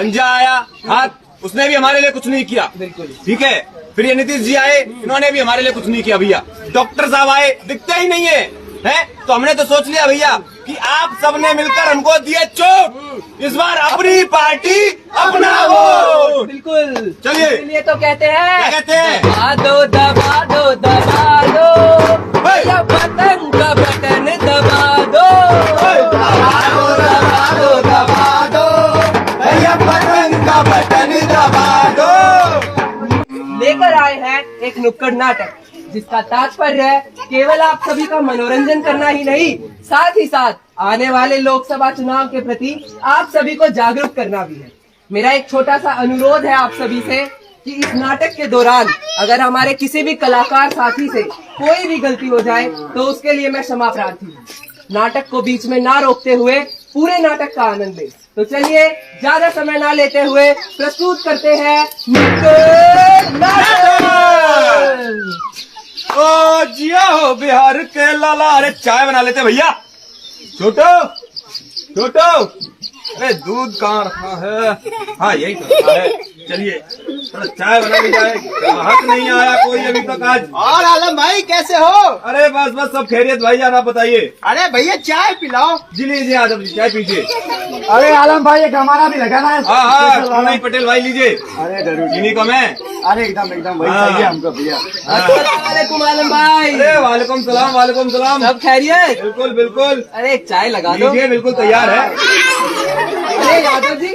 पंजा आया हाथ, उसने भी हमारे लिए कुछ नहीं किया। बिल्कुल ठीक है। फिर ये नीतीश जी आए, इन्होंने भी हमारे लिए कुछ नहीं किया भैया। डॉक्टर साहब आए, दिखते ही नहीं है, तो हमने तो सोच लिया भैया कि आप सबने मिलकर हमको दिए चोट, इस बार अपनी पार्टी अपना वोट। बिल्कुल। चलिए। इसलिए तो कहते हैं, क्या कहते हैं? दबा दो दबा दो दबा दो, भैया बटन का बटन दबा दो, दबा दो दबा दो भैया, बटन का बटन दबा दो। लेकर आए हैं एक नुक्कड़ नाटक जिसका तात्पर्य है केवल आप सभी का मनोरंजन करना ही नहीं, साथ ही साथ आने वाले लोकसभा चुनाव के प्रति आप सभी को जागरूक करना भी है। मेरा एक छोटा सा अनुरोध है आप सभी से कि इस नाटक के दौरान अगर हमारे किसी भी कलाकार साथी से कोई भी गलती हो जाए तो उसके लिए मैं क्षमा प्रार्थी हूँ। नाटक को बीच में ना रोकते हुए पूरे नाटक का आनंद लें। तो चलिए ज्यादा समय ना लेते हुए प्रस्तुत करते हैं नुक्कड़ नाटक। ओ जिया हो बिहार के लाला। अरे चाय बना लेते भैया। छोटो छोटो, अरे दूध कहाँ रखा है? हाँ यही तो रखा है। चलिए थोड़ा चाय बना ली जाए, ग्राहक नहीं आया कोई अभी तक आज। और आलम भाई कैसे हो? अरे बस बस सब खैरियत भाई जान, आप बताइए। अरे भैया चाय पिलाओ। जी लीजिए आदम जी, चाय पीजिए। अरे आलम भाई एक हमारा भी लगाना है। हाँ हाँ नहीं पटेल भाई लीजिए। अरे जरूर। चीनी कम है। अरे एकदम एकदम वही हाँ। चाहिए हमको भैया। अस्सलामुअलैकुम आलम भाई। अरे वालेकुम सलाम, वालेकुम सलाम। सब खैरियत? बिल्कुल बिल्कुल। अरे एक चाय लगा दो। लीजिए, बिल्कुल तैयार है। अरे यादव जी,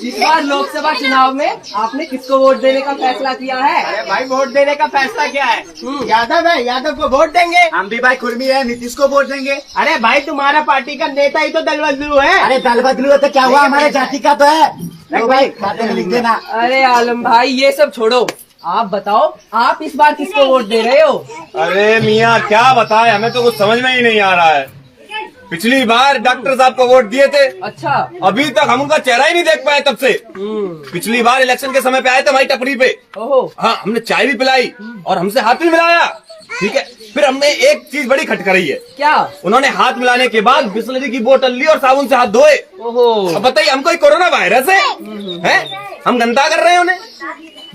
इस बार लोकसभा चुनाव में आपने किसको वोट देने का फैसला किया है? अरे भाई वोट देने का फैसला क्या है? यादव है, यादव को वोट देंगे। हम भी भाई कुर्मी है, नीतीश को वोट देंगे। अरे भाई तुम्हारा पार्टी का नेता ही तो दल बदलू है। अरे दल बदलू है तो क्या हुआ, हमारे जाति का तो है। लो भाई खाते में लिख देना। अरे आलम भाई ये सब छोड़ो, आप बताओ आप इस बार किसको वोट दे रहे हो? अरे मियाँ क्या बताए, हमें तो कुछ समझ में ही नहीं आ रहा है। पिछली बार डॉक्टर साहब को वोट दिए थे, अच्छा। अभी तक हम उनका चेहरा ही नहीं देख पाए तब से। पिछली बार इलेक्शन के समय पे आए थे हमारी टपरी पे। ओहो। हाँ हमने चाय भी पिलाई और हमसे हाथ भी मिलाया। ठीक है। फिर हमने एक चीज बड़ी खटकराई है। क्या? उन्होंने हाथ मिलाने के बाद बिस्लरी की बोतल ली और साबुन से हाथ धोए। ओहो। अब बताइए हमको कोरोना वायरस है? हम गंदा कर रहे हैं उन्हें।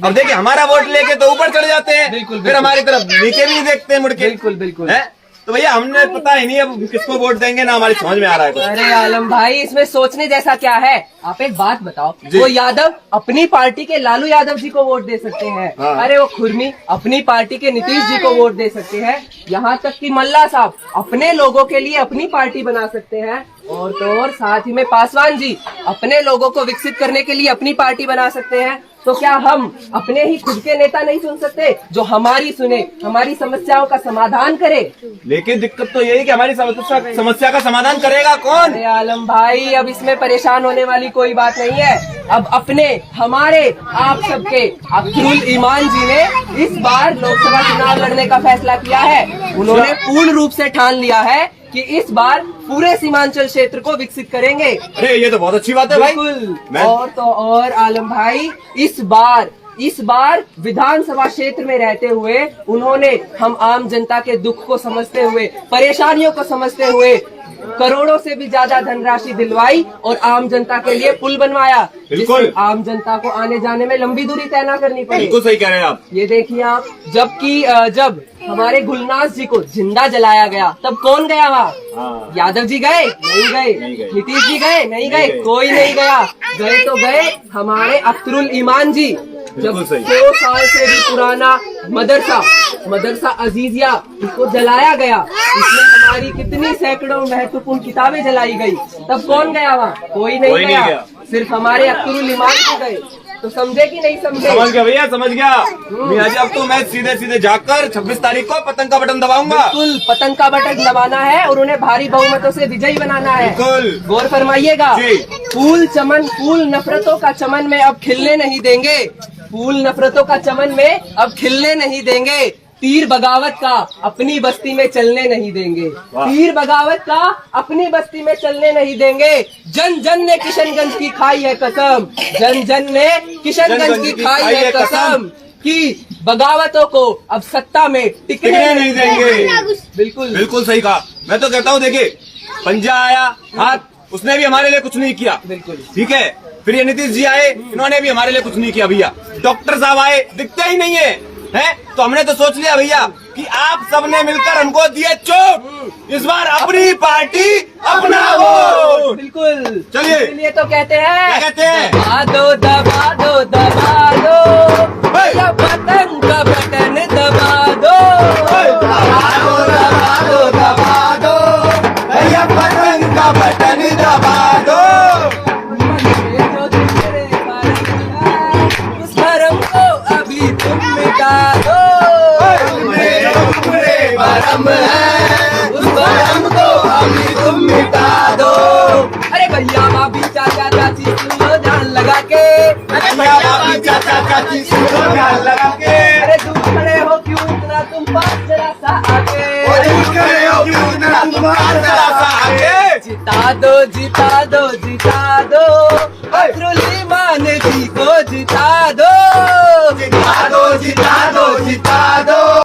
अब देखिए हमारा वोट लेके तो ऊपर चढ़ जाते हैं, बिल्कुल, फिर हमारी तरफ नीचे भी देखते हैं मुड़ के। बिल्कुल बिल्कुल। है तो भैया हमने पता ही नहीं अब किसको वोट देंगे, ना हमारी समझ में आ रहा है कुछ। अरे आलम भाई इसमें सोचने जैसा क्या है? आप एक बात बताओ, जी। वो यादव अपनी पार्टी के लालू यादव जी को वोट दे सकते हैं। हाँ। अरे वो खुरमी अपनी पार्टी के नीतीश जी को वोट दे सकते हैं। यहाँ तक कि मल्ला साहब अपने लोगों के लिए अपनी पार्टी बना सकते हैं। और तो और साथ ही में पासवान जी अपने लोगों को विकसित करने के लिए अपनी पार्टी बना सकते हैं। तो क्या हम अपने ही खुद के नेता नहीं चुन सकते जो हमारी सुने, हमारी समस्याओं का समाधान करे? लेकिन दिक्कत तो यही कि हमारी समस्या का समाधान करेगा कौन? अरे आलम भाई अब इसमें परेशान होने वाली कोई बात नहीं है। अब अपने हमारे आप सबके अब्दुल ईमान जी ने इस बार लोकसभा चुनाव लड़ने का फैसला किया है। उन्होंने पूर्ण रूप से ठान लिया है कि इस बार पूरे सीमांचल क्षेत्र को विकसित करेंगे। अरे ये तो बहुत अच्छी बात है भाई। बिल्कुल। और तो और आलम भाई इस बार विधानसभा क्षेत्र में रहते हुए उन्होंने हम आम जनता के दुख को समझते हुए, परेशानियों को समझते हुए करोड़ों से भी ज्यादा धनराशि दिलवाई और आम जनता के लिए पुल बनवाया, बिल्कुल। जिससे आम जनता को आने जाने में लंबी दूरी तय न करनी पड़े। बिल्कुल सही कह रहे हैं आप। ये देखिए आप, जब हमारे गुलनाज जी को जिंदा जलाया गया तब कौन गया वहाँ? हाँ। यादव जी गए? नहीं गए। नीतीश जी गए? नहीं गए। कोई नहीं गया। गए तो गए हमारे अख्तरुल ईमान जी। जब 100 साल से भी पुराना मदरसा अजीजिया इसको जलाया गया, इसमें हमारी कितनी सैकड़ों महत्वपूर्ण किताबें जलाई गई, तब कौन गया वहाँ? कोई नहीं गया। सिर्फ हमारे अख्तरुल ईमान जी गए। तो समझे कि नहीं समझे? समझ गया भैया, समझ गया। मियाँ जी अब तो मैं सीधे सीधे जाकर 26 तारीख को पतंग का बटन दबाऊंगा। बिल्कुल पतंग का बटन दबाना है और उन्हें भारी बहुमतों से विजयी बनाना है। बिल्कुल। गौर फरमाइएगा। जी। फूल नफरतों का चमन में अब खिलने नहीं देंगे। फूल नफरतों का चमन में अब खिलने नहीं देंगे। तीर बगावत का अपनी बस्ती में चलने नहीं देंगे। तीर बगावत का अपनी बस्ती में चलने नहीं देंगे। जन जन ने किशनगंज की खाई है कसम, जन जन ने किशनगंज की खाई है कसम कि बगावतों को अब सत्ता में टिकने नहीं देंगे। बिल्कुल बिल्कुल सही कहा। मैं तो कहता हूँ देखिए पंजा आया हाथ, उसने भी हमारे लिए कुछ नहीं किया। बिल्कुल। ठीक है। फिर ये नीतीश जी आए, इन्होंने भी हमारे लिए कुछ नहीं किया भैया। डॉक्टर साहब आए, दिखते ही नहीं है, हैं? तो हमने तो सोच लिया भैया कि आप सबने मिलकर हमको दिए चोट, इस बार अपनी पार्टी अपना वोट। बिल्कुल। चलिए। इसलिए तो कहते हैं, क्या कहते हैं? दबा दो दबा दो दबा दो, भैया बटन का बटन दबा दो, दबा दो दबा दो दबा दो, भैया बटन का बटन दबा दो। जो तुम्हारे भरम है, उस भरम को अभी तुम मिटा दो। भरम है, उस भरम को अभी तुम मिटा दो। अरे भैया भाभी चाचा चाची सुन लो ध्यान लगा के, भैया भाभी चाचा चाची सुनो ध्यान लगा के। अरे दूर खड़े हो क्यों इतना तुम पास जरा सा आगे, दूर खड़े हो क्यों इतना तुम पास जरा सा आगे। जिता दो जिता दो जिता दो, अब्दुल ईमान जी को जिता